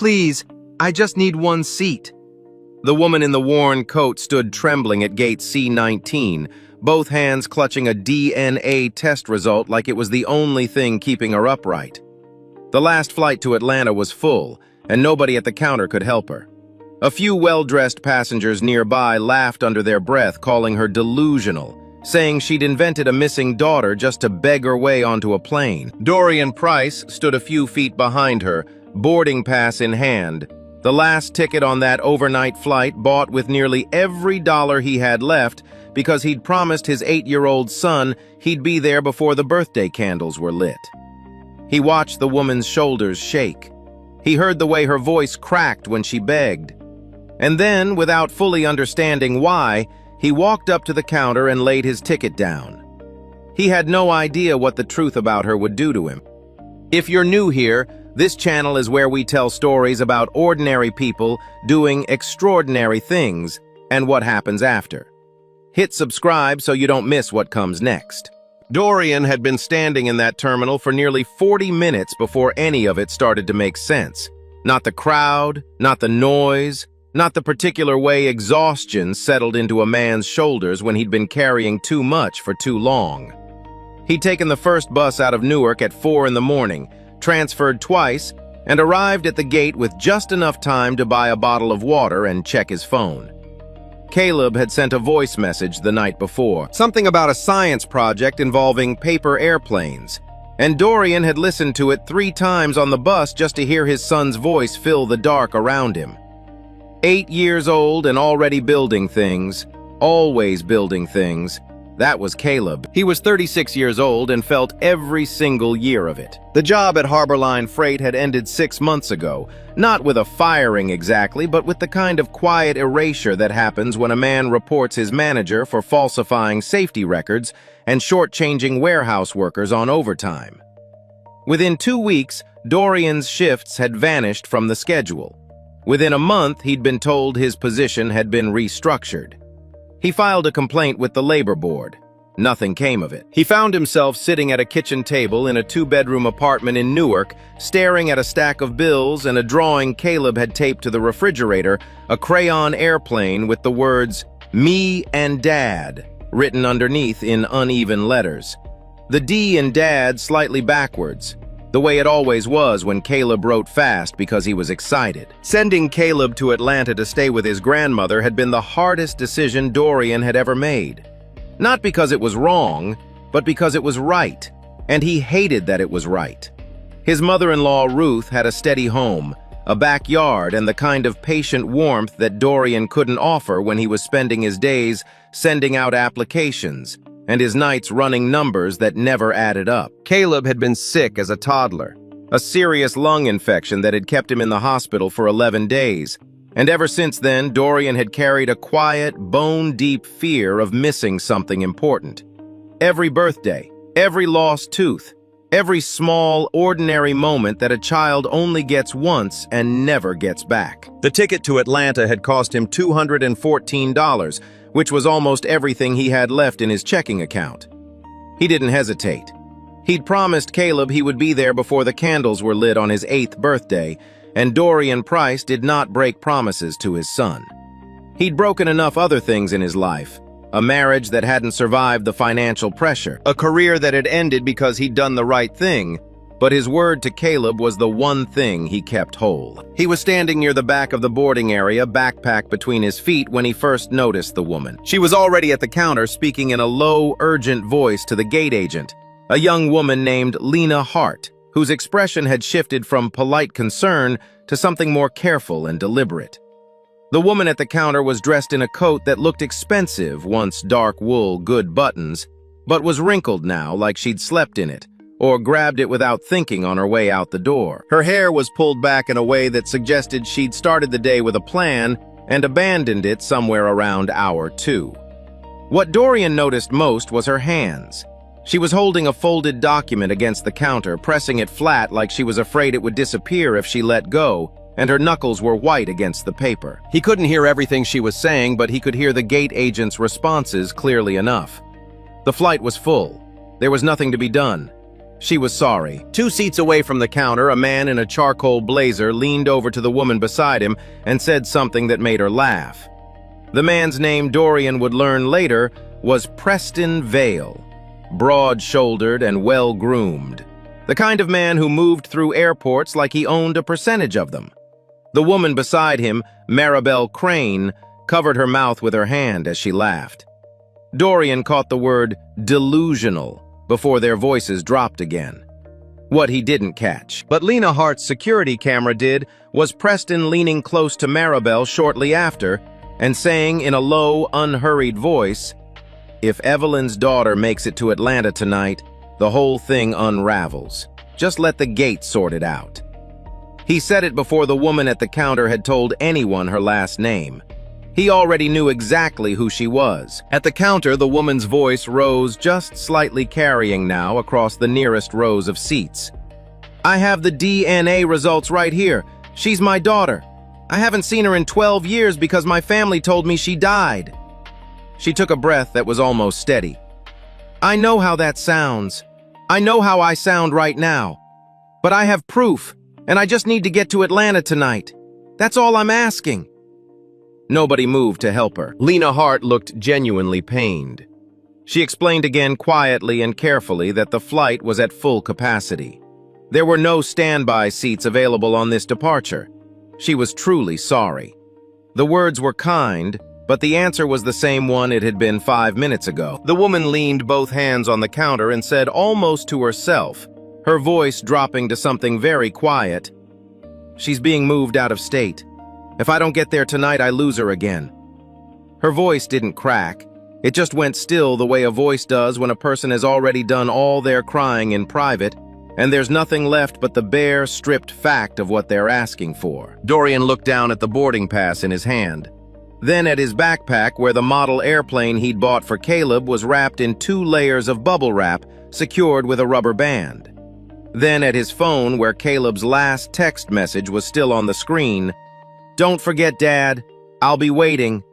Please, I just need one seat." The woman in the worn coat stood trembling at gate C-19, both hands clutching a DNA test result like it was the only thing keeping her upright. The last flight to Atlanta was full, and nobody at the counter could help her. A few well-dressed passengers nearby laughed under their breath, calling her delusional, saying she'd invented a missing daughter just to beg her way onto a plane. Dorian Price stood a few feet behind her, boarding pass in hand, the last ticket on that overnight flight bought with nearly every dollar he had left because he'd promised his 8-year-old son he'd be there before the birthday candles were lit. He watched the woman's shoulders shake. He heard the way her voice cracked when she begged. And then, without fully understanding why, he walked up to the counter and laid his ticket down. He had no idea what the truth about her would do to him. If you're new here, this channel is where we tell stories about ordinary people doing extraordinary things and what happens after. Hit subscribe so you don't miss what comes next. Dorian had been standing in that terminal for nearly 40 minutes before any of it started to make sense. Not the crowd, not the noise, not the particular way exhaustion settled into a man's shoulders when he'd been carrying too much for too long. He'd taken the first bus out of Newark at 4 in the morning, transferred twice, and arrived at the gate with just enough time to buy a bottle of water and check his phone. Caleb had sent a voice message the night before, something about a science project involving paper airplanes, and Dorian had listened to it 3 times on the bus just to hear his son's voice fill the dark around him. 8 years old and already building things, always building things. That was Caleb. He was 36 years old and felt every single year of it. The job at Harborline Freight had ended 6 months ago, not with a firing exactly, but with the kind of quiet erasure that happens when a man reports his manager for falsifying safety records and shortchanging warehouse workers on overtime. Within 2 weeks, Dorian's shifts had vanished from the schedule. Within a month, he'd been told his position had been restructured. He filed a complaint with the labor board. Nothing came of it. He found himself sitting at a kitchen table in a 2-bedroom apartment in Newark, staring at a stack of bills and a drawing Caleb had taped to the refrigerator, a crayon airplane with the words, "Me and Dad," written underneath in uneven letters. The D in Dad slightly backwards, the way it always was when Caleb wrote fast because he was excited. Sending Caleb to Atlanta to stay with his grandmother had been the hardest decision Dorian had ever made. Not because it was wrong, but because it was right, and he hated that it was right. His mother-in-law Ruth had a steady home, a backyard, and the kind of patient warmth that Dorian couldn't offer when he was spending his days sending out applications, and his nights running numbers that never added up. Caleb had been sick as a toddler, a serious lung infection that had kept him in the hospital for 11 days, and ever since then, Dorian had carried a quiet, bone-deep fear of missing something important. Every birthday, every lost tooth, every small, ordinary moment that a child only gets once and never gets back. The ticket to Atlanta had cost him $214, which was almost everything he had left in his checking account. He didn't hesitate. He'd promised Caleb he would be there before the candles were lit on his 8th birthday, and Dorian Price did not break promises to his son. He'd broken enough other things in his life: a marriage that hadn't survived the financial pressure, a career that had ended because he'd done the right thing, but his word to Caleb was the one thing he kept whole. He was standing near the back of the boarding area, backpack between his feet, when he first noticed the woman. She was already at the counter, speaking in a low, urgent voice to the gate agent, a young woman named Lena Hart, whose expression had shifted from polite concern to something more careful and deliberate. The woman at the counter was dressed in a coat that looked expensive, once dark wool, good buttons, but was wrinkled now like she'd slept in it, or grabbed it without thinking on her way out the door. Her hair was pulled back in a way that suggested she'd started the day with a plan and abandoned it somewhere around hour 2. What Dorian noticed most was her hands. She was holding a folded document against the counter, pressing it flat like she was afraid it would disappear if she let go, and her knuckles were white against the paper. He couldn't hear everything she was saying, but he could hear the gate agent's responses clearly enough. The flight was full. There was nothing to be done. She was sorry. 2 seats away from the counter, a man in a charcoal blazer leaned over to the woman beside him and said something that made her laugh. The man's name, Dorian would learn later, was Preston Vale. Broad-shouldered and well-groomed. The kind of man who moved through airports like he owned a percentage of them. The woman beside him, Maribel Crane, covered her mouth with her hand as she laughed. Dorian caught the word delusional before their voices dropped again. What he didn't catch, but Lena Hart's security camera did, was Preston leaning close to Maribel shortly after and saying in a low, unhurried voice, "If Evelyn's daughter makes it to Atlanta tonight, the whole thing unravels. Just let the gate sort it out." He said it before the woman at the counter had told anyone her last name. He already knew exactly who she was. At the counter, the woman's voice rose just slightly, carrying now across the nearest rows of seats. "I have the DNA results right here. She's my daughter. I haven't seen her in 12 years because my family told me she died." She took a breath that was almost steady. "I know how that sounds. I know how I sound right now. But I have proof, and I just need to get to Atlanta tonight. That's all I'm asking." Nobody moved to help her. Lena Hart looked genuinely pained. She explained again quietly and carefully that the flight was at full capacity. There were no standby seats available on this departure. She was truly sorry. The words were kind, but the answer was the same one it had been 5 minutes ago. The woman leaned both hands on the counter and said almost to herself, her voice dropping to something very quiet, "She's being moved out of state. If I don't get there tonight, I lose her again." Her voice didn't crack. It just went still the way a voice does when a person has already done all their crying in private, and there's nothing left but the bare, stripped fact of what they're asking for. Dorian looked down at the boarding pass in his hand. Then at his backpack, where the model airplane he'd bought for Caleb was wrapped in 2 layers of bubble wrap, secured with a rubber band. Then at his phone, where Caleb's last text message was still on the screen, "Don't forget, Dad. I'll be waiting."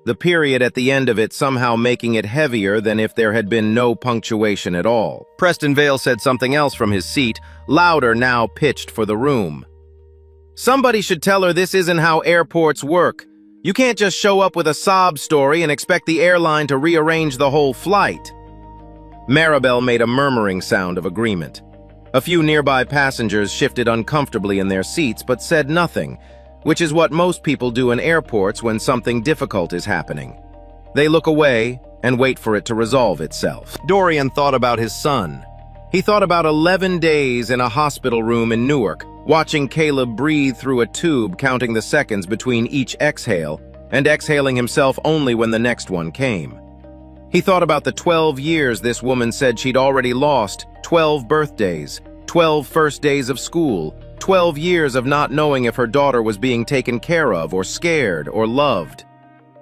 The period at the end of it somehow making it heavier than if there had been no punctuation at all. Preston Vale said something else from his seat, louder now, pitched for the room. "Somebody should tell her this isn't how airports work. You can't just show up with a sob story and expect the airline to rearrange the whole flight." Maribel made a murmuring sound of agreement. A few nearby passengers shifted uncomfortably in their seats but said nothing, which is what most people do in airports when something difficult is happening. They look away and wait for it to resolve itself. Dorian thought about his son. He thought about 11 days in a hospital room in Newark, watching Caleb breathe through a tube, counting the seconds between each exhale, and exhaling himself only when the next one came. He thought about the 12 years this woman said she'd already lost, 12 birthdays, 12 first days of school, 12 years of not knowing if her daughter was being taken care of or scared or loved.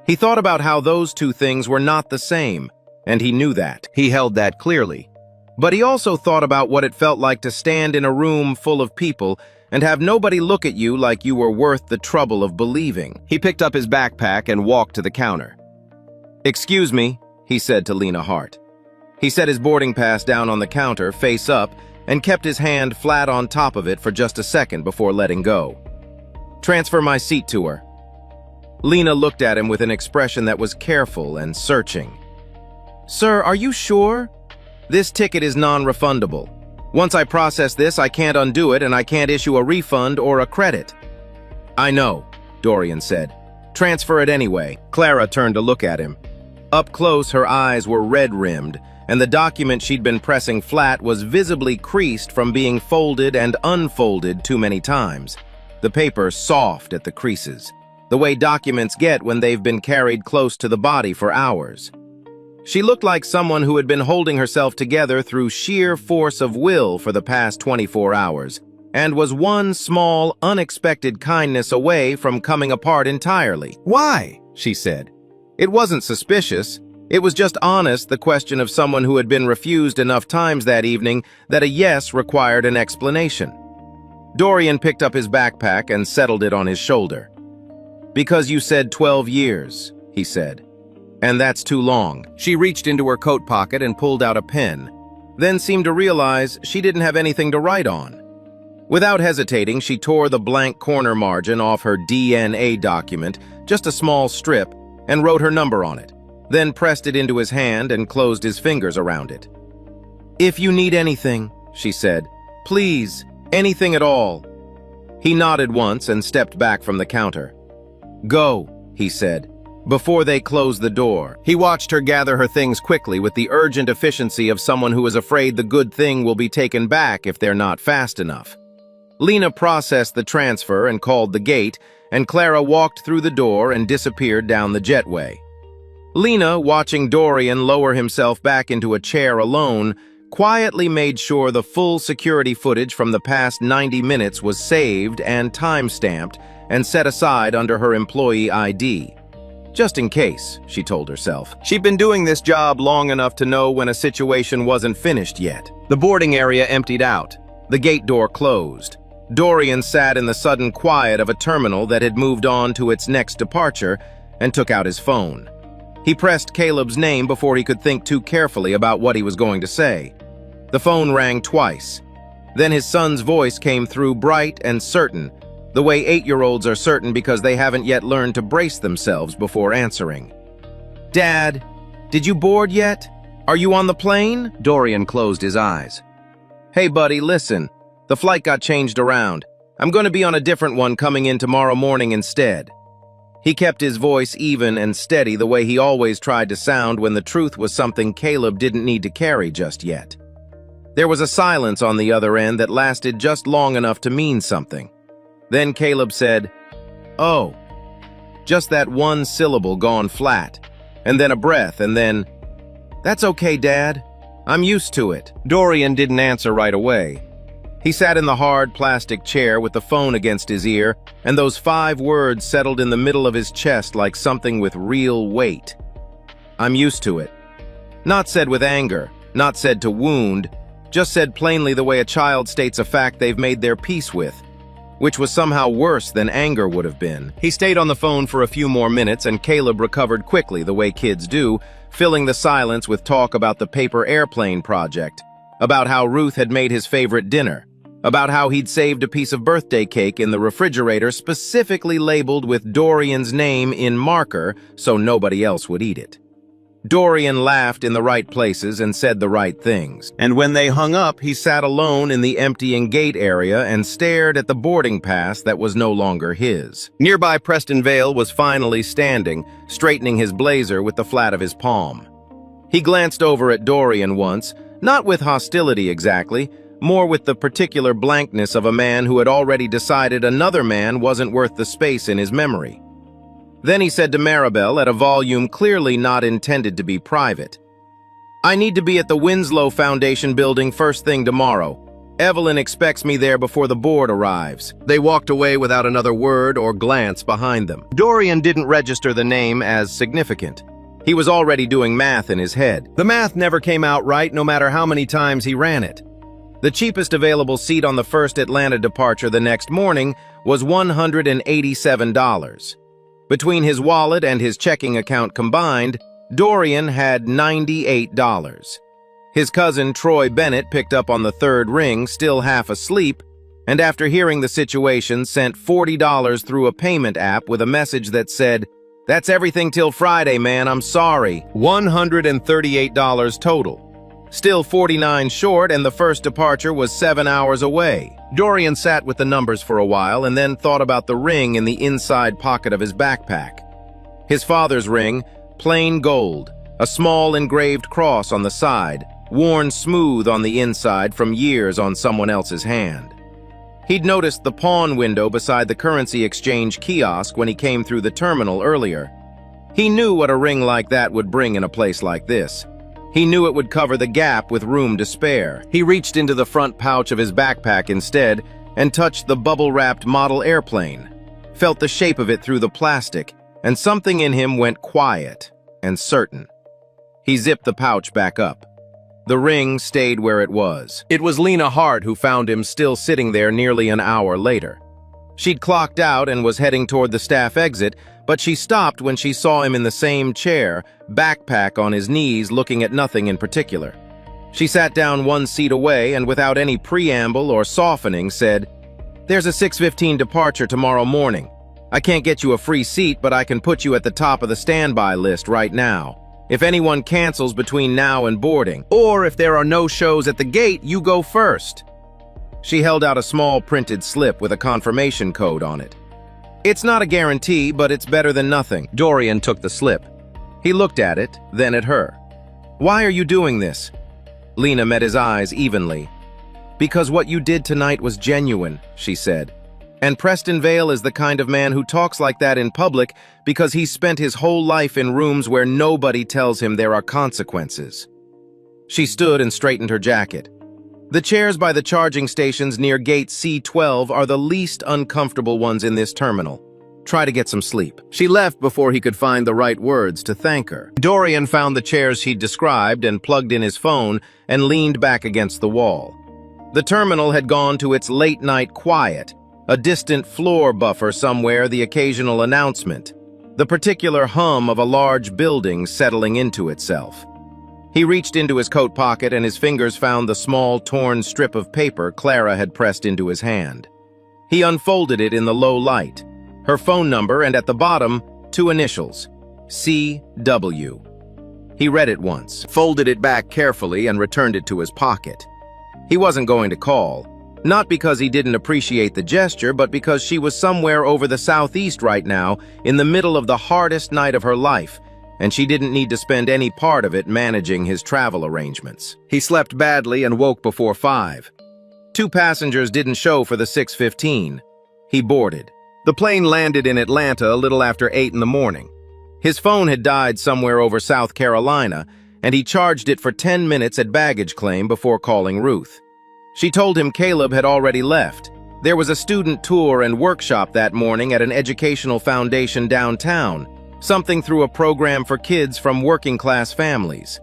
He thought about how those 2 things were not the same, and he knew that. He held that clearly. But he also thought about what it felt like to stand in a room full of people and have nobody look at you like you were worth the trouble of believing. He picked up his backpack and walked to the counter. "Excuse me," he said to Lena Hart. He set his boarding pass down on the counter, face up, and kept his hand flat on top of it for just a second before letting go. "Transfer my seat to her." Lena looked at him with an expression that was careful and searching. "Sir, are you sure? This ticket is non-refundable. Once I process this, I can't undo it, and I can't issue a refund or a credit." "I know," Dorian said. "Transfer it anyway." Clara turned to look at him. Up close, her eyes were red-rimmed, and the document she'd been pressing flat was visibly creased from being folded and unfolded too many times. The paper soft at the creases, the way documents get when they've been carried close to the body for hours. She looked like someone who had been holding herself together through sheer force of will for the past 24 hours, and was one small, unexpected kindness away from coming apart entirely. "Why?" she said. It wasn't suspicious. It was just honest, the question of someone who had been refused enough times that evening that a yes required an explanation. Dorian picked up his backpack and settled it on his shoulder. "Because you said 12 years, he said. "And that's too long." She reached into her coat pocket and pulled out a pen. then seemed to realize she didn't have anything to write on. Without hesitating, she tore the blank corner margin off her DNA document, just a small strip, and wrote her number on it, then pressed it into his hand and closed his fingers around it. "If you need anything," she said, "please, anything at all." He nodded once and stepped back from the counter. "Go," he said, before they closed the door. He watched her gather her things quickly with the urgent efficiency of someone who is afraid the good thing will be taken back if they're not fast enough. Lena processed the transfer and called the gate, and Clara walked through the door and disappeared down the jetway. Lena, watching Dorian lower himself back into a chair alone, quietly made sure the full security footage from the past 90 minutes was saved and time-stamped and set aside under her employee ID. Just in case, she told herself. She'd been doing this job long enough to know when a situation wasn't finished yet. The boarding area emptied out. The gate door closed. Dorian sat in the sudden quiet of a terminal that had moved on to its next departure and took out his phone. He pressed Caleb's name before he could think too carefully about what he was going to say. The phone rang twice. Then his son's voice came through bright and certain, the way 8-year-olds are certain because they haven't yet learned to brace themselves before answering. "Dad, did you board yet? Are you on the plane?" Dorian closed his eyes. "Hey buddy, listen. The flight got changed around. I'm going to be on a different one coming in tomorrow morning instead." He kept his voice even and steady the way he always tried to sound when the truth was something Caleb didn't need to carry just yet. There was a silence on the other end that lasted just long enough to mean something. Then Caleb said, "Oh." Just that one syllable gone flat, and then a breath, and then, "That's okay, Dad. I'm used to it." Dorian didn't answer right away. He sat in the hard plastic chair with the phone against his ear, and those 5 words settled in the middle of his chest like something with real weight. "I'm used to it." Not said with anger, not said to wound, just said plainly the way a child states a fact they've made their peace with, which was somehow worse than anger would have been. He stayed on the phone for a few more minutes, and Caleb recovered quickly, the way kids do, filling the silence with talk about the paper airplane project, about how Ruth had made his favorite dinner, about how he'd saved a piece of birthday cake in the refrigerator specifically labeled with Dorian's name in marker so nobody else would eat it. Dorian laughed in the right places and said the right things. And when they hung up, he sat alone in the emptying gate area and stared at the boarding pass that was no longer his. Nearby, Preston Vale was finally standing, straightening his blazer with the flat of his palm. He glanced over at Dorian once, not with hostility exactly, more with the particular blankness of a man who had already decided another man wasn't worth the space in his memory. Then he said to Maribel at a volume clearly not intended to be private, "I need to be at the Winslow Foundation building first thing tomorrow. Evelyn expects me there before the board arrives." They walked away without another word or glance behind them. Dorian didn't register the name as significant. He was already doing math in his head. The math never came out right no matter how many times he ran it. The cheapest available seat on the first Atlanta departure the next morning was $187. Between his wallet and his checking account combined, Dorian had $98. His cousin Troy Bennett picked up on the third ring, still half asleep, and after hearing the situation sent $40 through a payment app with a message that said, "That's everything till Friday, man, I'm sorry." $138 total. Still 49 short, and the first departure was 7 hours away. Dorian sat with the numbers for a while and then thought about the ring in the inside pocket of his backpack. His father's ring, plain gold, a small engraved cross on the side, worn smooth on the inside from years on someone else's hand. He'd noticed the pawn window beside the currency exchange kiosk when he came through the terminal earlier. He knew what a ring like that would bring in a place like this. He knew it would cover the gap with room to spare. He reached into the front pouch of his backpack instead and touched the bubble-wrapped model airplane, felt the shape of it through the plastic, and something in him went quiet and certain. He zipped the pouch back up. The ring stayed where it was. It was Lena Hart who found him still sitting there nearly an hour later. She'd clocked out and was heading toward the staff exit, but she stopped when she saw him in the same chair, backpack on his knees, looking at nothing in particular. She sat down one seat away and without any preamble or softening said, "There's a 6:15 departure tomorrow morning. I can't get you a free seat, but I can put you at the top of the standby list right now. If anyone cancels between now and boarding, or if there are no shows at the gate, you go first." She held out a small printed slip with a confirmation code on it. "It's not a guarantee, but it's better than nothing." Dorian took the slip. He looked at it, then at her. "Why are you doing this?" Lena met his eyes evenly. "Because what you did tonight was genuine," she said. "And Preston Vale is the kind of man who talks like that in public because he's spent his whole life in rooms where nobody tells him there are consequences." She stood and straightened her jacket. "The chairs by the charging stations near gate C12 are the least uncomfortable ones in this terminal. Try to get some sleep." She left before he could find the right words to thank her. Dorian found the chairs he'd described and plugged in his phone and leaned back against the wall. The terminal had gone to its late-night quiet, a distant floor buffer somewhere, the occasional announcement, the particular hum of a large building settling into itself. He reached into his coat pocket and his fingers found the small, torn strip of paper Clara had pressed into his hand. He unfolded it in the low light. Her phone number, and at the bottom, 2 initials, CW. He read it once, folded it back carefully, and returned it to his pocket. He wasn't going to call, not because he didn't appreciate the gesture, but because she was somewhere over the southeast right now, in the middle of the hardest night of her life, and she didn't need to spend any part of it managing his travel arrangements. He slept badly and woke before 5. 2 passengers didn't show for the 6:15. He boarded. The plane landed in Atlanta a little after 8 in the morning. His phone had died somewhere over South Carolina, and he charged it for 10 minutes at baggage claim before calling Ruth. She told him Caleb had already left. There was a student tour and workshop that morning at an educational foundation downtown, something through a program for kids from working-class families.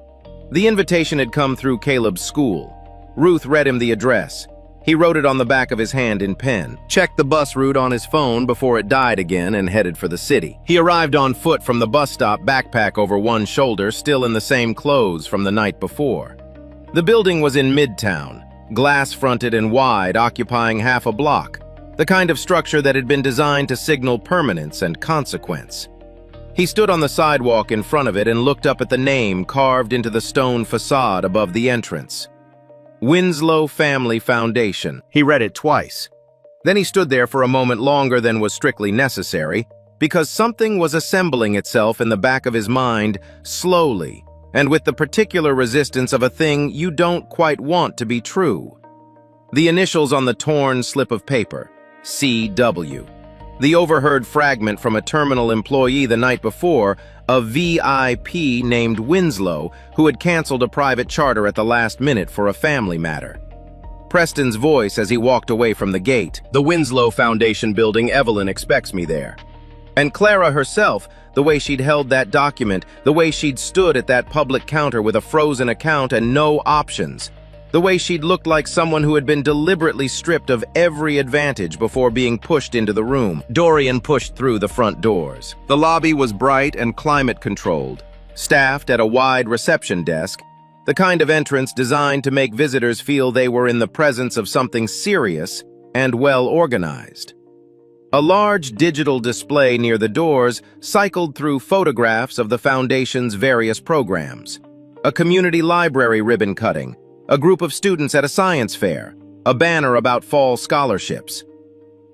The invitation had come through Caleb's school. Ruth read him the address. He wrote it on the back of his hand in pen, checked the bus route on his phone before it died again, and headed for the city. He arrived on foot from the bus stop, backpack over one shoulder, still in the same clothes from the night before. The building was in Midtown, glass-fronted and wide, occupying half a block, the kind of structure that had been designed to signal permanence and consequence. He stood on the sidewalk in front of it and looked up at the name carved into the stone facade above the entrance. Winslow Family Foundation. He read it twice. Then he stood there for a moment longer than was strictly necessary, because something was assembling itself in the back of his mind, slowly, and with the particular resistance of a thing you don't quite want to be true. The initials on the torn slip of paper, CW. The overheard fragment from a terminal employee the night before, a VIP named Winslow, who had canceled a private charter at the last minute for a family matter. Preston's voice as he walked away from the gate. "The Winslow Foundation building, Evelyn expects me there." And Clara herself, the way she'd held that document, the way she'd stood at that public counter with a frozen account and no options, the way she'd looked like someone who had been deliberately stripped of every advantage before being pushed into the room. Dorian pushed through the front doors. The lobby was bright and climate-controlled, staffed at a wide reception desk, the kind of entrance designed to make visitors feel they were in the presence of something serious and well-organized. A large digital display near the doors cycled through photographs of the Foundation's various programs. A community library ribbon cutting, a group of students at a science fair, a banner about fall scholarships.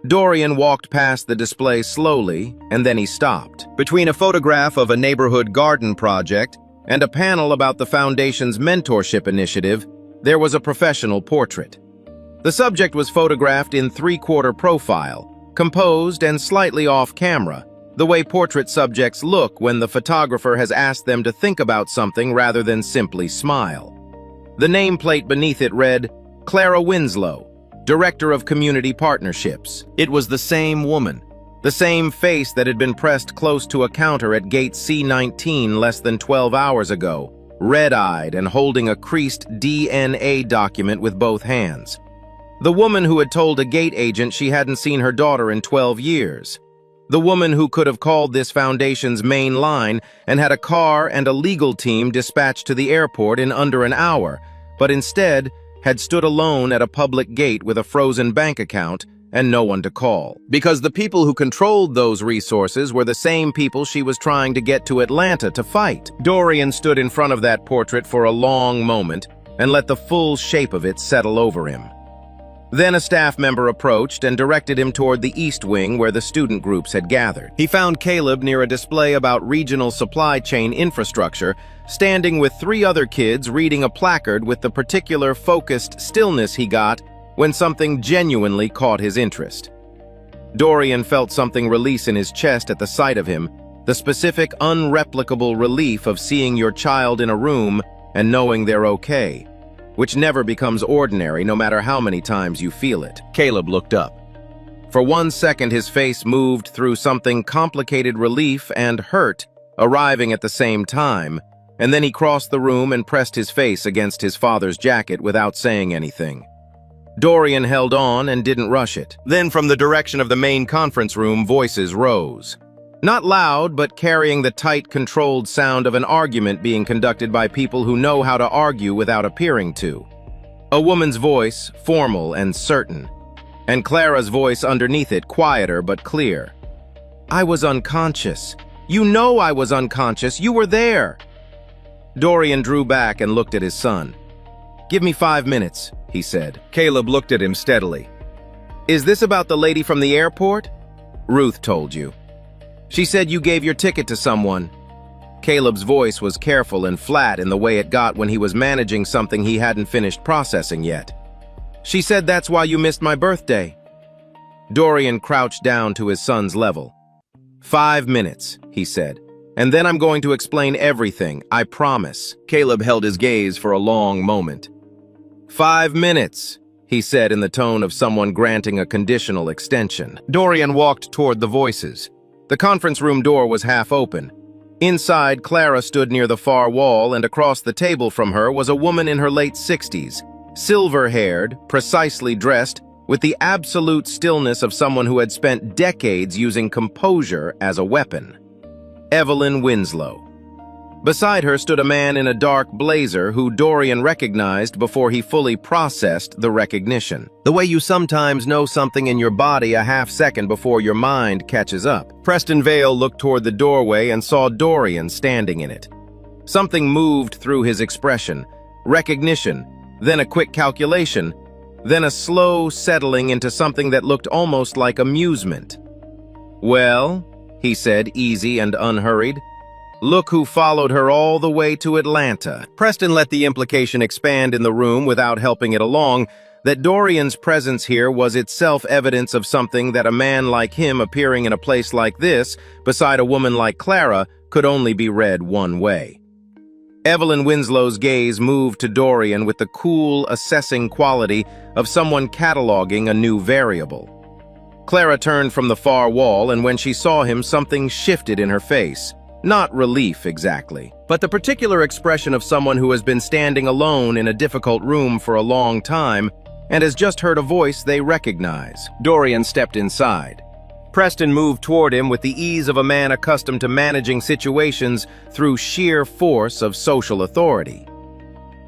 Dorian walked past the display slowly, and then he stopped. Between a photograph of a neighborhood garden project and a panel about the Foundation's mentorship initiative, there was a professional portrait. The subject was photographed in 3/4 profile, composed and slightly off-camera, the way portrait subjects look when the photographer has asked them to think about something rather than simply smile. The nameplate beneath it read, "Clara Winslow, Director of Community Partnerships." It was the same woman, the same face that had been pressed close to a counter at gate C19 less than 12 hours ago, red-eyed and holding a creased DNA document with both hands. The woman who had told a gate agent she hadn't seen her daughter in 12 years. The woman who could have called this foundation's main line and had a car and a legal team dispatched to the airport in under an hour, but instead had stood alone at a public gate with a frozen bank account and no one to call. Because the people who controlled those resources were the same people she was trying to get to Atlanta to fight. Dorian stood in front of that portrait for a long moment and let the full shape of it settle over him. Then a staff member approached and directed him toward the east wing where the student groups had gathered. He found Caleb near a display about regional supply chain infrastructure, standing with 3 other kids reading a placard with the particular focused stillness he got when something genuinely caught his interest. Dorian felt something release in his chest at the sight of him, the specific, unreplicable relief of seeing your child in a room and knowing they're okay, which never becomes ordinary no matter how many times you feel it. Caleb looked up. For 1 second, his face moved through something complicated, relief and hurt, arriving at the same time, and then he crossed the room and pressed his face against his father's jacket without saying anything. Dorian held on and didn't rush it. Then from the direction of the main conference room, voices rose. Not loud, but carrying the tight, controlled sound of an argument being conducted by people who know how to argue without appearing to. A woman's voice, formal and certain, and Clara's voice underneath it, quieter but clear. "I was unconscious. You know I was unconscious. You were there." Dorian drew back and looked at his son. "Give me 5 minutes," he said. Caleb looked at him steadily. "Is this about the lady from the airport?" "Ruth told you. She said you gave your ticket to someone." Caleb's voice was careful and flat in the way it got when he was managing something he hadn't finished processing yet. "She said that's why you missed my birthday." Dorian crouched down to his son's level. 5 minutes, he said, "and then I'm going to explain everything, I promise." Caleb held his gaze for a long moment. 5 minutes, he said in the tone of someone granting a conditional extension. Dorian walked toward the voices. The conference room door was half open. Inside, Clara stood near the far wall, and across the table from her was a woman in her late 60s, silver-haired, precisely dressed, with the absolute stillness of someone who had spent decades using composure as a weapon. Evelyn Winslow. Beside her stood a man in a dark blazer who Dorian recognized before he fully processed the recognition. The way you sometimes know something in your body a half-second before your mind catches up. Preston Vale looked toward the doorway and saw Dorian standing in it. Something moved through his expression. Recognition, then a quick calculation, then a slow settling into something that looked almost like amusement. "Well," he said, easy and unhurried. "Look who followed her all the way to Atlanta." Preston let the implication expand in the room without helping it along, that Dorian's presence here was itself evidence of something that a man like him appearing in a place like this, beside a woman like Clara, could only be read one way. Evelyn Winslow's gaze moved to Dorian with the cool, assessing quality of someone cataloging a new variable. Clara turned from the far wall, and when she saw him, something shifted in her face. Not relief, exactly, but the particular expression of someone who has been standing alone in a difficult room for a long time and has just heard a voice they recognize. Dorian stepped inside. Preston moved toward him with the ease of a man accustomed to managing situations through sheer force of social authority.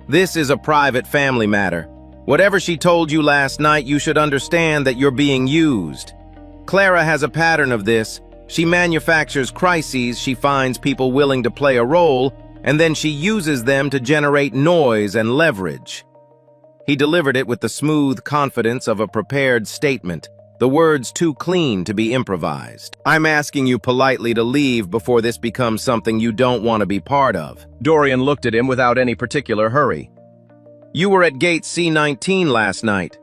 "This is a private family matter. Whatever she told you last night, you should understand that you're being used. Clara has a pattern of this. She manufactures crises she finds people willing to play a role, and then she uses them to generate noise and leverage." He delivered it with the smooth confidence of a prepared statement, the words too clean to be improvised. "I'm asking you politely to leave before this becomes something you don't want to be part of." Dorian looked at him without any particular hurry. "You were at gate C-19 last night."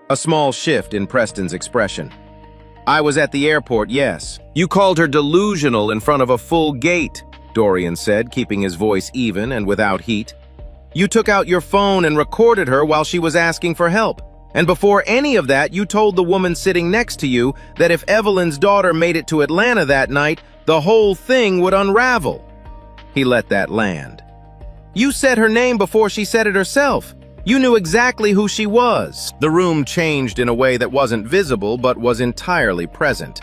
A small shift in Preston's expression. "I was at the airport, yes." "You called her delusional in front of a full gate," Dorian said, keeping his voice even and without heat. "You took out your phone and recorded her while she was asking for help. And before any of that, you told the woman sitting next to you that if Evelyn's daughter made it to Atlanta that night, the whole thing would unravel." He let that land. "You said her name before she said it herself. You knew exactly who she was." The room changed in a way that wasn't visible but was entirely present.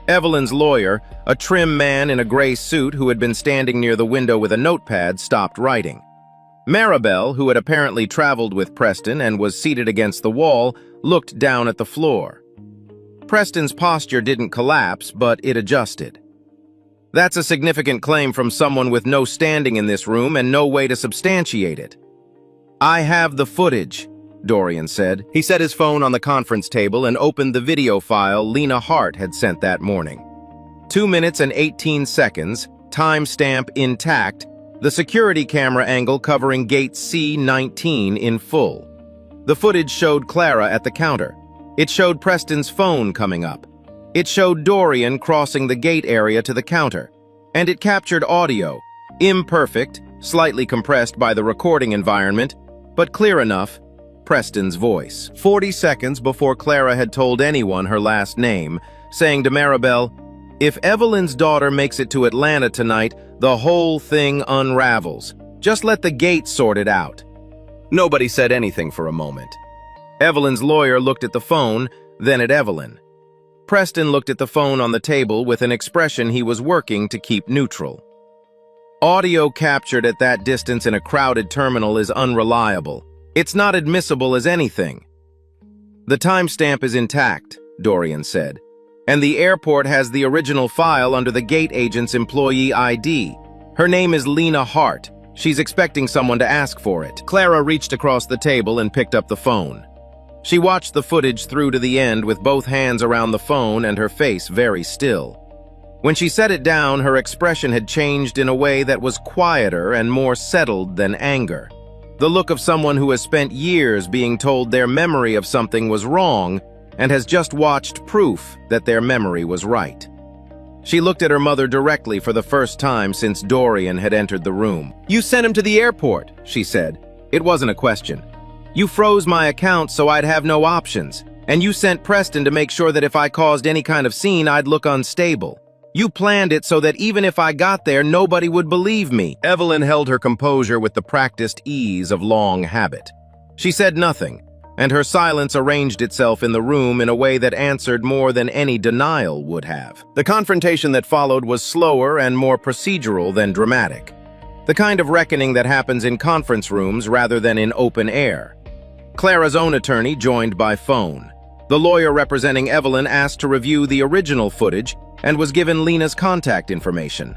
Evelyn's lawyer, a trim man in a gray suit who had been standing near the window with a notepad, stopped writing. Maribel, who had apparently traveled with Preston and was seated against the wall, looked down at the floor. Preston's posture didn't collapse, but it adjusted. That's a significant claim from someone with no standing in this room and no way to substantiate it. "I have the footage," Dorian said. He set his phone on the conference table and opened the video file Lena Hart had sent that morning. 2 minutes and 18 seconds, timestamp intact, the security camera angle covering gate C-19 in full. The footage showed Clara at the counter. It showed Preston's phone coming up. It showed Dorian crossing the gate area to the counter. And it captured audio, imperfect, slightly compressed by the recording environment, but clear enough, Preston's voice. 40 seconds before Clara had told anyone her last name, saying to Maribel, "If Evelyn's daughter makes it to Atlanta tonight, the whole thing unravels. Just let the gate sort it out." Nobody said anything for a moment. Evelyn's lawyer looked at the phone, then at Evelyn. Preston looked at the phone on the table with an expression he was working to keep neutral. Audio captured at that distance in a crowded terminal is unreliable. It's not admissible as anything. "The timestamp is intact," Dorian said, "and the airport has the original file under the gate agent's employee ID. Her name is Lena Hart. She's expecting someone to ask for it." Clara reached across the table and picked up the phone. She watched the footage through to the end with both hands around the phone and her face very still. When she set it down, her expression had changed in a way that was quieter and more settled than anger. The look of someone who has spent years being told their memory of something was wrong and has just watched proof that their memory was right. She looked at her mother directly for the first time since Dorian had entered the room. "You sent him to the airport," she said. It wasn't a question. "You froze my account so I'd have no options, and you sent Preston to make sure that if I caused any kind of scene, I'd look unstable. You planned it so that even if I got there, nobody would believe me." Evelyn held her composure with the practiced ease of long habit. She said nothing, and her silence arranged itself in the room in a way that answered more than any denial would have. The confrontation that followed was slower and more procedural than dramatic. The kind of reckoning that happens in conference rooms rather than in open air. Clara's own attorney joined by phone. The lawyer representing Evelyn asked to review the original footage and was given Lena's contact information.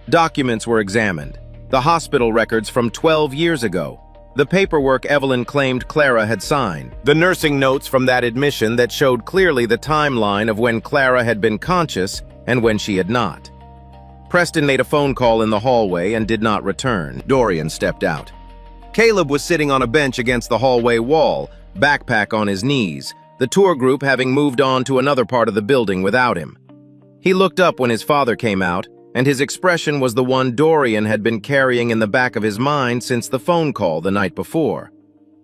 Documents were examined. The hospital records from 12 years ago. The paperwork Evelyn claimed Clara had signed. The nursing notes from that admission that showed clearly the timeline of when Clara had been conscious and when she had not. Preston made a phone call in the hallway and did not return. Dorian stepped out. Caleb was sitting on a bench against the hallway wall, backpack on his knees, the tour group having moved on to another part of the building without him. He looked up when his father came out, and his expression was the one Dorian had been carrying in the back of his mind since the phone call the night before.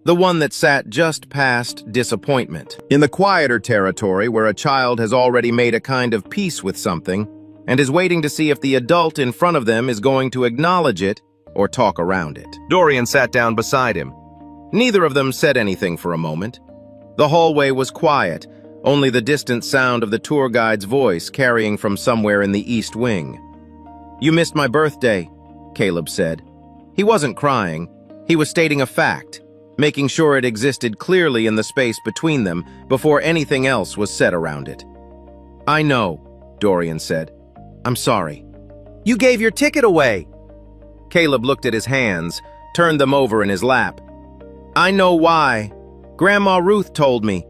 The one that sat just past disappointment. In the quieter territory where a child has already made a kind of peace with something and is waiting to see if the adult in front of them is going to acknowledge it or talk around it. Dorian sat down beside him. Neither of them said anything for a moment. The hallway was quiet, only the distant sound of the tour guide's voice carrying from somewhere in the east wing. "You missed my birthday," Caleb said. He wasn't crying. He was stating a fact, making sure it existed clearly in the space between them before anything else was said around it. "I know," Dorian said. "I'm sorry." "You gave your ticket away." Caleb looked at his hands, turned them over in his lap. "I know why. Grandma Ruth told me.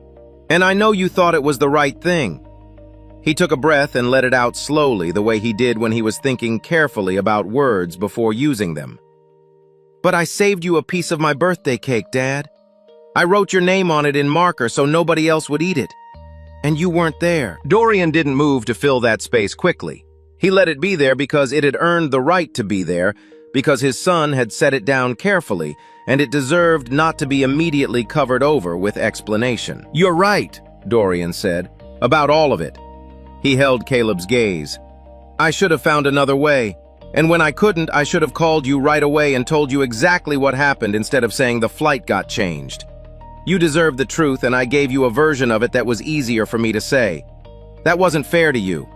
And I know you thought it was the right thing." He took a breath and let it out slowly, the way he did when he was thinking carefully about words before using them. "But I saved you a piece of my birthday cake, Dad. I wrote your name on it in marker so nobody else would eat it. And you weren't there." Dorian didn't move to fill that space quickly. He let it be there because it had earned the right to be there, because his son had set it down carefully, and it deserved not to be immediately covered over with explanation. "You're right," Dorian said, "about all of it." He held Caleb's gaze. "I should have found another way, and when I couldn't, I should have called you right away and told you exactly what happened instead of saying the flight got changed. You deserved the truth, and I gave you a version of it that was easier for me to say. That wasn't fair to you."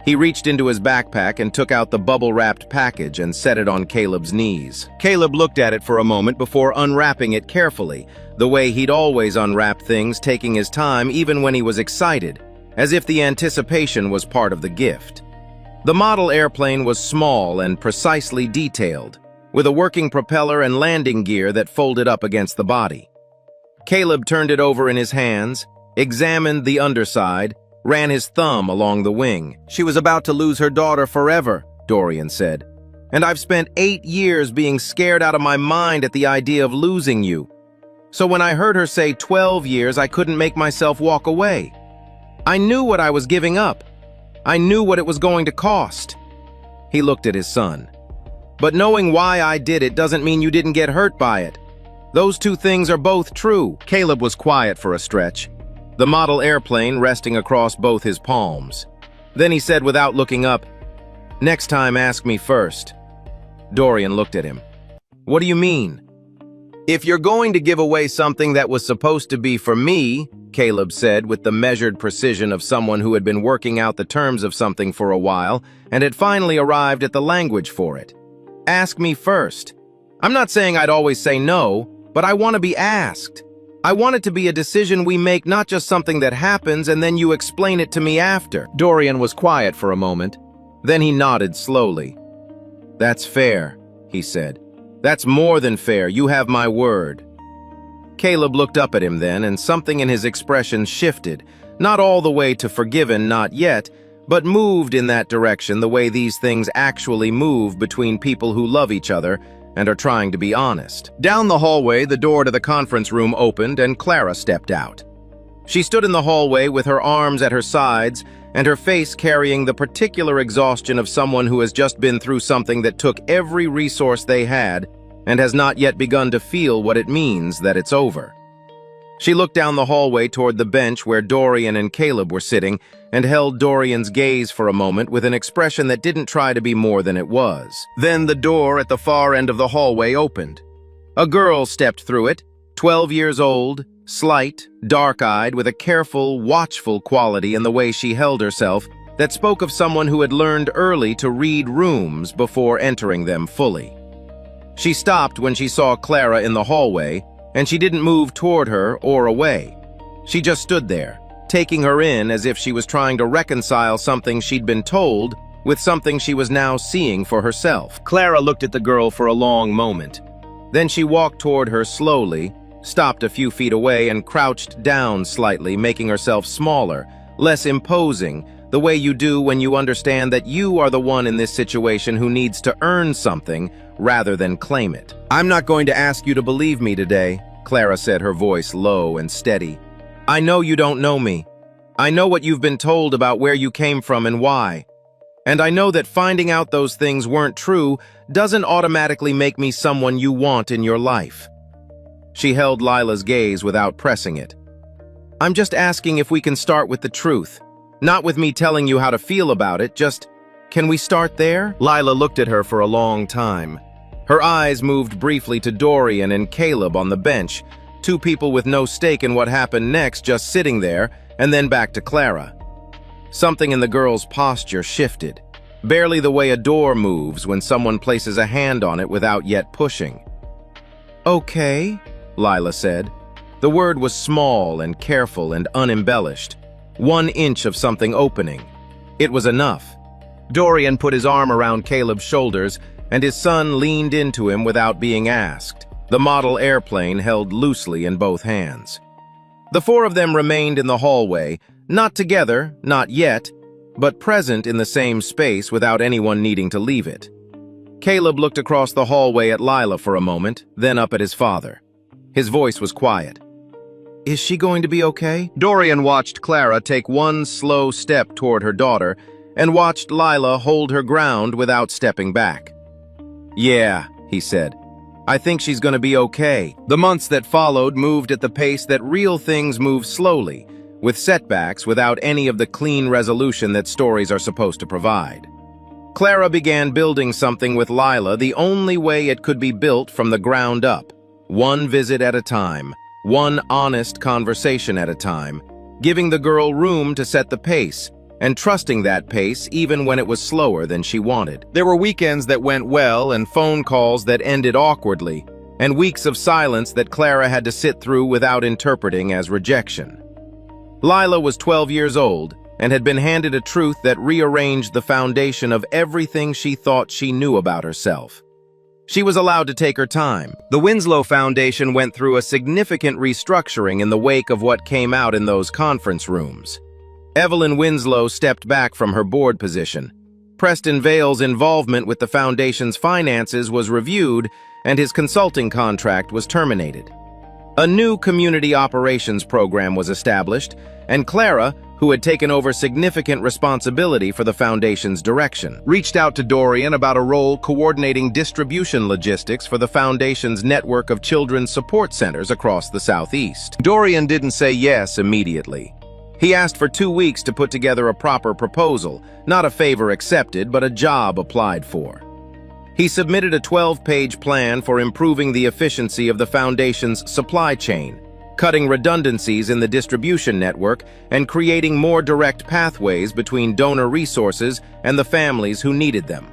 He reached into his backpack and took out the bubble-wrapped package and set it on Caleb's knees. Caleb looked at it for a moment before unwrapping it carefully, the way he'd always unwrapped things, taking his time even when he was excited, as if the anticipation was part of the gift. The model airplane was small and precisely detailed, with a working propeller and landing gear that folded up against the body. Caleb turned it over in his hands, examined the underside, ran his thumb along the wing. "She was about to lose her daughter forever," Dorian said. "And I've spent 8 years being scared out of my mind at the idea of losing you. So when I heard her say 12 years, I couldn't make myself walk away. I knew what I was giving up. I knew what it was going to cost." He looked at his son. "But knowing why I did it doesn't mean you didn't get hurt by it. Those two things are both true." Caleb was quiet for a stretch, the model airplane resting across both his palms. Then he said without looking up, "Next time ask me first." Dorian looked at him. "What do you mean?" "If you're going to give away something that was supposed to be for me," Caleb said with the measured precision of someone who had been working out the terms of something for a while and had finally arrived at the language for it. "Ask me first. I'm not saying I'd always say no, but I want to be asked. I want it to be a decision we make, not just something that happens and then you explain it to me after." Dorian was quiet for a moment. Then he nodded slowly. "That's fair," he said. "That's more than fair. You have my word." Caleb looked up at him then, and something in his expression shifted, not all the way to forgiven, not yet, but moved in that direction the way these things actually move between people who love each other and are trying to be honest. Down the hallway, the door to the conference room opened and Clara stepped out. She stood in the hallway with her arms at her sides and her face carrying the particular exhaustion of someone who has just been through something that took every resource they had and has not yet begun to feel what it means that it's over. She looked down the hallway toward the bench where Dorian and Caleb were sitting and held Dorian's gaze for a moment with an expression that didn't try to be more than it was. Then the door at the far end of the hallway opened. A girl stepped through it, 12 years old, slight, dark-eyed, with a careful, watchful quality in the way she held herself that spoke of someone who had learned early to read rooms before entering them fully. She stopped when she saw Clara in the hallway, and she didn't move toward her or away. She just stood there, taking her in as if she was trying to reconcile something she'd been told with something she was now seeing for herself. Clara looked at the girl for a long moment. Then she walked toward her slowly, stopped a few feet away and crouched down slightly, making herself smaller, less imposing, the way you do when you understand that you are the one in this situation who needs to earn something rather than claim it. "I'm not going to ask you to believe me today," Clara said, her voice low and steady. "I know you don't know me. I know what you've been told about where you came from and why. And I know that finding out those things weren't true doesn't automatically make me someone you want in your life." She held Lila's gaze without pressing it. "I'm just asking if we can start with the truth. Not with me telling you how to feel about it, just, can we start there?" Lila looked at her for a long time. Her eyes moved briefly to Dorian and Caleb on the bench, two people with no stake in what happened next, just sitting there, and then back to Clara. Something in the girl's posture shifted, barely the way a door moves when someone places a hand on it without yet pushing. "Okay," Lila said. The word was small and careful and unembellished. 1 inch of something opening. It was enough. Dorian put his arm around Caleb's shoulders, and his son leaned into him without being asked, the model airplane held loosely in both hands. The four of them remained in the hallway, not together, not yet, but present in the same space without anyone needing to leave it. Caleb looked across the hallway at Lila for a moment, then up at his father. His voice was quiet. "Is she going to be okay?" Dorian watched Clara take one slow step toward her daughter and watched Lila hold her ground without stepping back. "Yeah," he said. "I think she's going to be okay." The months that followed moved at the pace that real things move slowly, with setbacks without any of the clean resolution that stories are supposed to provide. Clara began building something with Lila the only way it could be built from the ground up, one visit at a time, one honest conversation at a time, giving the girl room to set the pace, and trusting that pace even when it was slower than she wanted. There were weekends that went well and phone calls that ended awkwardly, and weeks of silence that Clara had to sit through without interpreting as rejection. Lila was 12 years old and had been handed a truth that rearranged the foundation of everything she thought she knew about herself. She was allowed to take her time. The Winslow Foundation went through a significant restructuring in the wake of what came out in those conference rooms. Evelyn Winslow stepped back from her board position. Preston Vale's involvement with the foundation's finances was reviewed, and his consulting contract was terminated. A new community operations program was established, and Clara, who had taken over significant responsibility for the foundation's direction, reached out to Dorian about a role coordinating distribution logistics for the foundation's network of children's support centers across the Southeast. Dorian didn't say yes immediately. He asked for 2 weeks to put together a proper proposal, not a favor accepted, but a job applied for. He submitted a 12-page plan for improving the efficiency of the foundation's supply chain, cutting redundancies in the distribution network, and creating more direct pathways between donor resources and the families who needed them.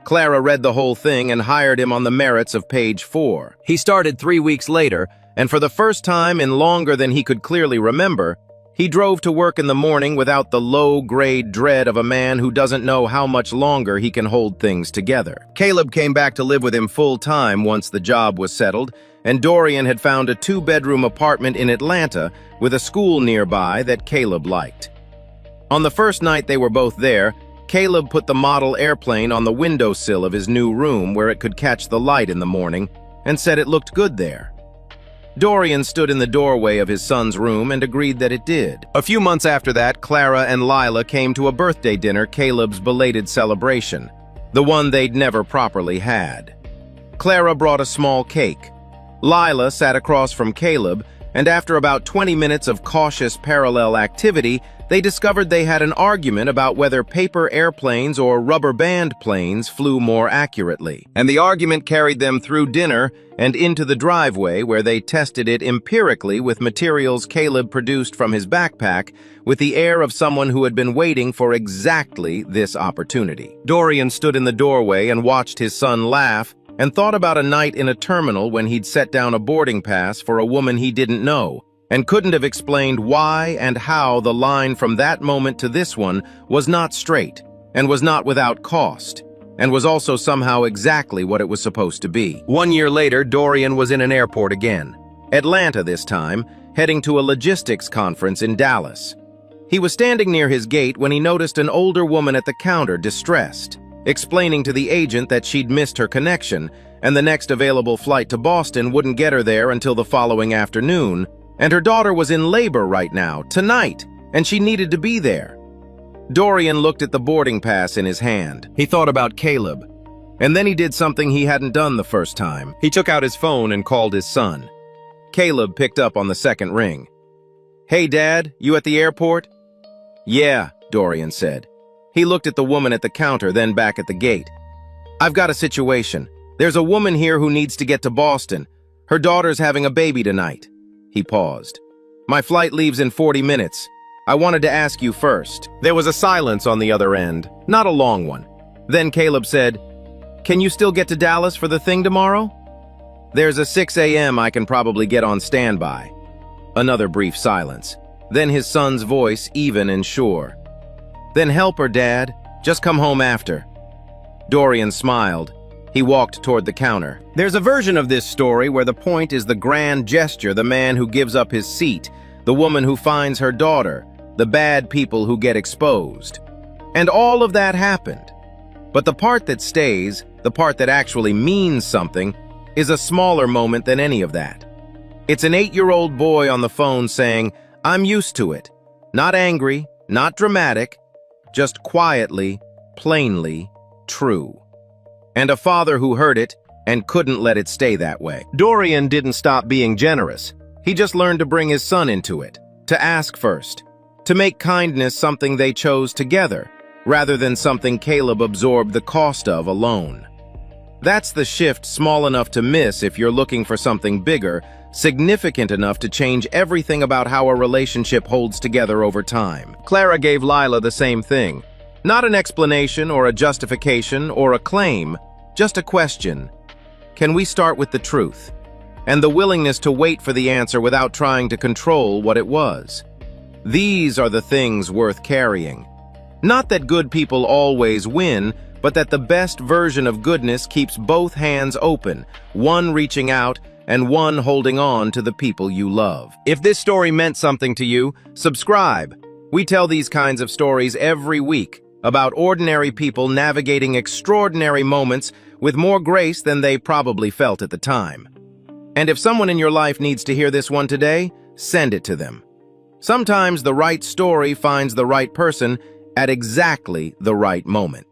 Clara read the whole thing and hired him on the merits of page 4. He started 3 weeks later, and for the first time in longer than he could clearly remember, he drove to work in the morning without the low-grade dread of a man who doesn't know how much longer he can hold things together. Caleb came back to live with him full-time once the job was settled, and Dorian had found a 2-bedroom apartment in Atlanta with a school nearby that Caleb liked. On the first night they were both there, Caleb put the model airplane on the windowsill of his new room where it could catch the light in the morning, and said it looked good there. Dorian stood in the doorway of his son's room and agreed that it did. A few months after that, Clara and Lila came to a birthday dinner, Caleb's belated celebration, the one they'd never properly had. Clara brought a small cake. Lila sat across from Caleb, and after about 20 minutes of cautious parallel activity, they discovered they had an argument about whether paper airplanes or rubber band planes flew more accurately. And the argument carried them through dinner and into the driveway where they tested it empirically with materials Caleb produced from his backpack with the air of someone who had been waiting for exactly this opportunity. Dorian stood in the doorway and watched his son laugh and thought about a night in a terminal when he'd set down a boarding pass for a woman he didn't know, and couldn't have explained why and how the line from that moment to this one was not straight, and was not without cost, and was also somehow exactly what it was supposed to be. 1 year later, Dorian was in an airport again, Atlanta this time, heading to a logistics conference in Dallas. He was standing near his gate when he noticed an older woman at the counter, distressed, explaining to the agent that she'd missed her connection, and the next available flight to Boston wouldn't get her there until the following afternoon, and her daughter was in labor right now, tonight, and she needed to be there. Dorian looked at the boarding pass in his hand. He thought about Caleb, and then he did something he hadn't done the first time. He took out his phone and called his son. Caleb picked up on the second ring. "Hey, Dad, you at the airport?" "Yeah," Dorian said. He looked at the woman at the counter, then back at the gate. "I've got a situation. There's a woman here who needs to get to Boston. Her daughter's having a baby tonight." He paused. "My flight leaves in 40 minutes. I wanted to ask you first." There was a silence on the other end, not a long one. Then Caleb said, "Can you still get to Dallas for the thing tomorrow?" "There's a 6 a.m. I can probably get on standby." Another brief silence. Then his son's voice, even and sure. "Then help her, Dad. Just come home after." Dorian smiled. He walked toward the counter. There's a version of this story where the point is the grand gesture, the man who gives up his seat, the woman who finds her daughter, the bad people who get exposed. And all of that happened. But the part that stays, the part that actually means something, is a smaller moment than any of that. It's an 8-year-old boy on the phone saying, "I'm used to it." Not angry, not dramatic, just quietly, plainly true. And a father who heard it and couldn't let it stay that way. Dorian didn't stop being generous. He just learned to bring his son into it, to ask first, to make kindness something they chose together, rather than something Caleb absorbed the cost of alone. That's the shift small enough to miss if you're looking for something bigger, significant enough to change everything about how a relationship holds together over time. Clara gave Lila the same thing. Not an explanation or a justification or a claim, just a question. Can we start with the truth? And the willingness to wait for the answer without trying to control what it was. These are the things worth carrying. Not that good people always win, but that the best version of goodness keeps both hands open, one reaching out and one holding on to the people you love. If this story meant something to you, subscribe. We tell these kinds of stories every week about ordinary people navigating extraordinary moments with more grace than they probably felt at the time. And if someone in your life needs to hear this one today, send it to them. Sometimes the right story finds the right person at exactly the right moment.